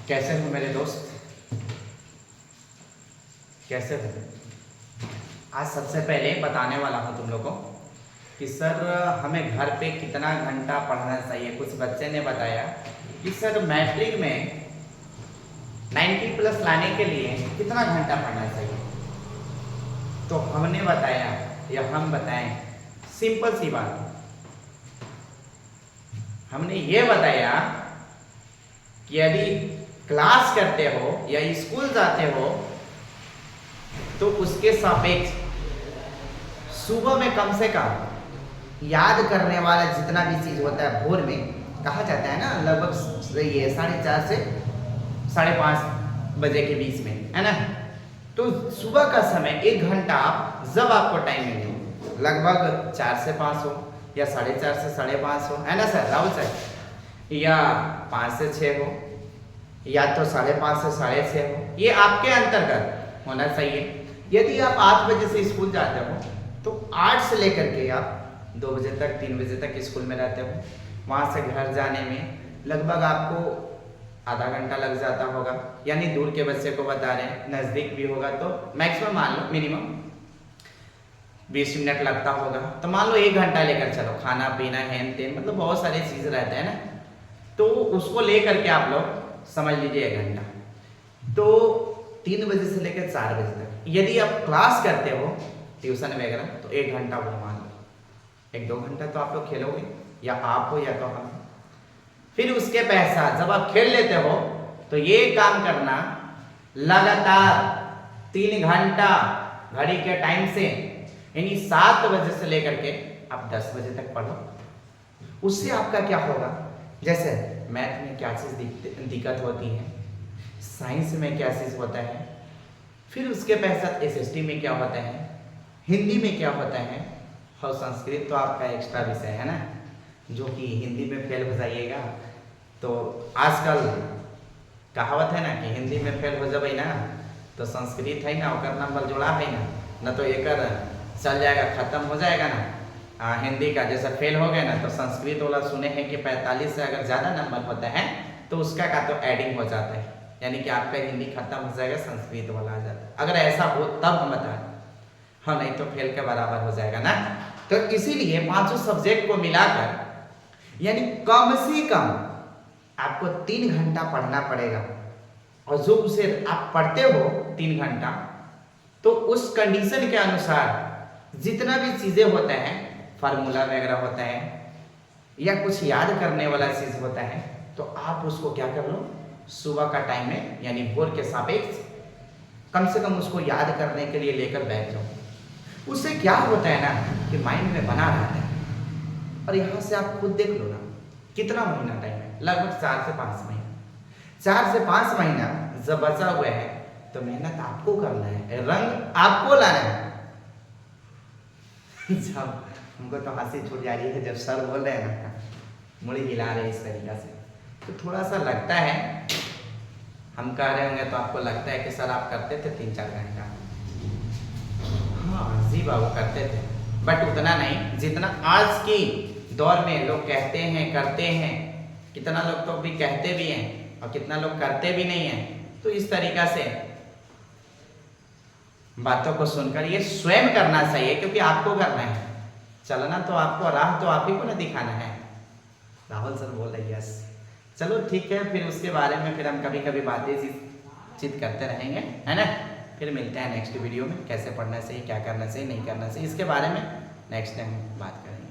कैसे हो मेरे दोस्त, कैसे हो? आज सबसे पहले बताने वाला हूँ तुम लोगों को कि सर हमें घर पे कितना घंटा पढ़ना चाहिए। कुछ बच्चे ने बताया कि सर मैट्रिक में 90 प्लस लाने के लिए कितना घंटा पढ़ना चाहिए। तो हमने बताया या हम बताएं, सिंपल सी बात, हमने ये बताया कि यदि क्लास करते हो या स्कूल जाते हो तो उसके सापेक्ष सुबह में कम से कम याद करने वाला जितना भी चीज़ होता है, भोर में कहा जाता है ना, लगभग ये 4:30 से 5:30 बजे के बीच में, है ना। तो सुबह का समय 1 घंटा जब आपको टाइम मिले, लगभग 4 से 5 हो या 4:30 से 5:30 हो, है ना सर राहुल सर, या 5 से 6 हो या तो 5:30 से 6:30 हो, ये आपके अंतर्गत होना चाहिए। यदि आप 8 बजे से स्कूल जाते हो तो 8 से लेकर के आप 2 बजे तक 3 बजे तक स्कूल में रहते हो। वहाँ से घर जाने में लगभग आपको आधा घंटा लग जाता होगा, यानी दूर के बच्चे को बता रहे हैं, नज़दीक भी होगा तो मैक्सिमम मान लो मिनिमम 20 मिनट लगता होगा। तो मान लो 1 घंटा लेकर चलो, खाना पीना हेन तेन, मतलब बहुत सारे चीज़ रहते हैं ना, तो उसको लेकर के आप लोग समझ लीजिए 1 घंटा। तो 3 बजे से लेकर 4 बजे तक यदि आप क्लास करते हो ट्यूशन वगैरह तो 1 घंटा वो मान लो, 1-2 घंटा तो आप लोग खेलोगे, या आप हो या तो हम। फिर उसके पश्चात जब आप खेल लेते हो तो ये काम करना लगातार 3 घंटा घड़ी के टाइम से, यानी 7 बजे से लेकर के आप 10 बजे तक पढ़ो। उससे आपका क्या होगा, जैसे मैथ में क्या चीज़ दिक्कत होती है, साइंस में क्या चीज़ होता है, फिर उसके पश्चात एसएसटी में क्या होता है, हिंदी में क्या होता है, और संस्कृत तो आपका एक्स्ट्रा विषय है ना, जो कि हिंदी में फेल हो जाइएगा तो आजकल कहावत है ना कि हिंदी में फेल हो जाए ना तो संस्कृत है ना ओकर नंबर जोड़ा है ना, न तो एक चल जाएगा, खत्म हो जाएगा ना। हिंदी का जैसे फेल हो गए ना तो संस्कृत वाला सुने हैं कि 45 से अगर ज़्यादा नंबर होता है तो उसका का तो एडिंग हो जाता है, यानी कि आपका हिंदी खत्म हो जाएगा, संस्कृत वाला आ जाता है। अगर ऐसा हो तब हम बताएं, हाँ नहीं तो फेल के बराबर हो जाएगा ना। तो इसीलिए 5 सब्जेक्ट को मिलाकर यानी कम से कम आपको 3 घंटा पढ़ना पड़ेगा, और जो उसे आप पढ़ते हो 3 घंटा तो उस कंडीशन के अनुसार जितना भी चीज़ें होता है, फार्मूला वगैरह होता है या कुछ याद करने वाला चीज़ होता है, तो आप उसको क्या कर लो, सुबह का टाइम में यानी भोर के सापेक्ष कम से कम उसको याद करने के लिए लेकर बैठ जाओ। उससे क्या होता है ना कि माइंड में बना रहता है। और यहाँ से आप खुद देख लो ना कितना महीना टाइम है, लगभग 4 से 5 महीना। 4 से 5 महीना जब बचा हुआ है तो मेहनत आपको करना है, रंग आपको लाना है। जब हमको तो हंसी छूट जा रही है जब सर बोल रहे हैं ना, मुड़ी हिला रहे इस तरीका से, तो थोड़ा सा लगता है, हम कह रहे होंगे तो आपको लगता है कि सर आप करते थे 3-4 घंटा। हाँ जी बाबू करते थे, बट उतना नहीं जितना आज की दौर में लोग कहते हैं करते हैं। कितना लोग तो भी कहते भी हैं और कितना लोग करते भी नहीं हैं। तो इस तरीका से बातों को सुनकर ये स्वयं करना चाहिए, क्योंकि आपको करना है, चलना तो आपको, राह तो आप ही को ना दिखाना है। राहुल सर बोल रहे यस, चलो ठीक है, फिर उसके बारे में फिर हम कभी कभी बातें चित करते रहेंगे, है ना। फिर मिलते हैं नेक्स्ट वीडियो में, कैसे पढ़ना चाहिए, क्या करना चाहिए, नहीं करना चाहिए, इसके बारे में नेक्स्ट टाइम बात करेंगे।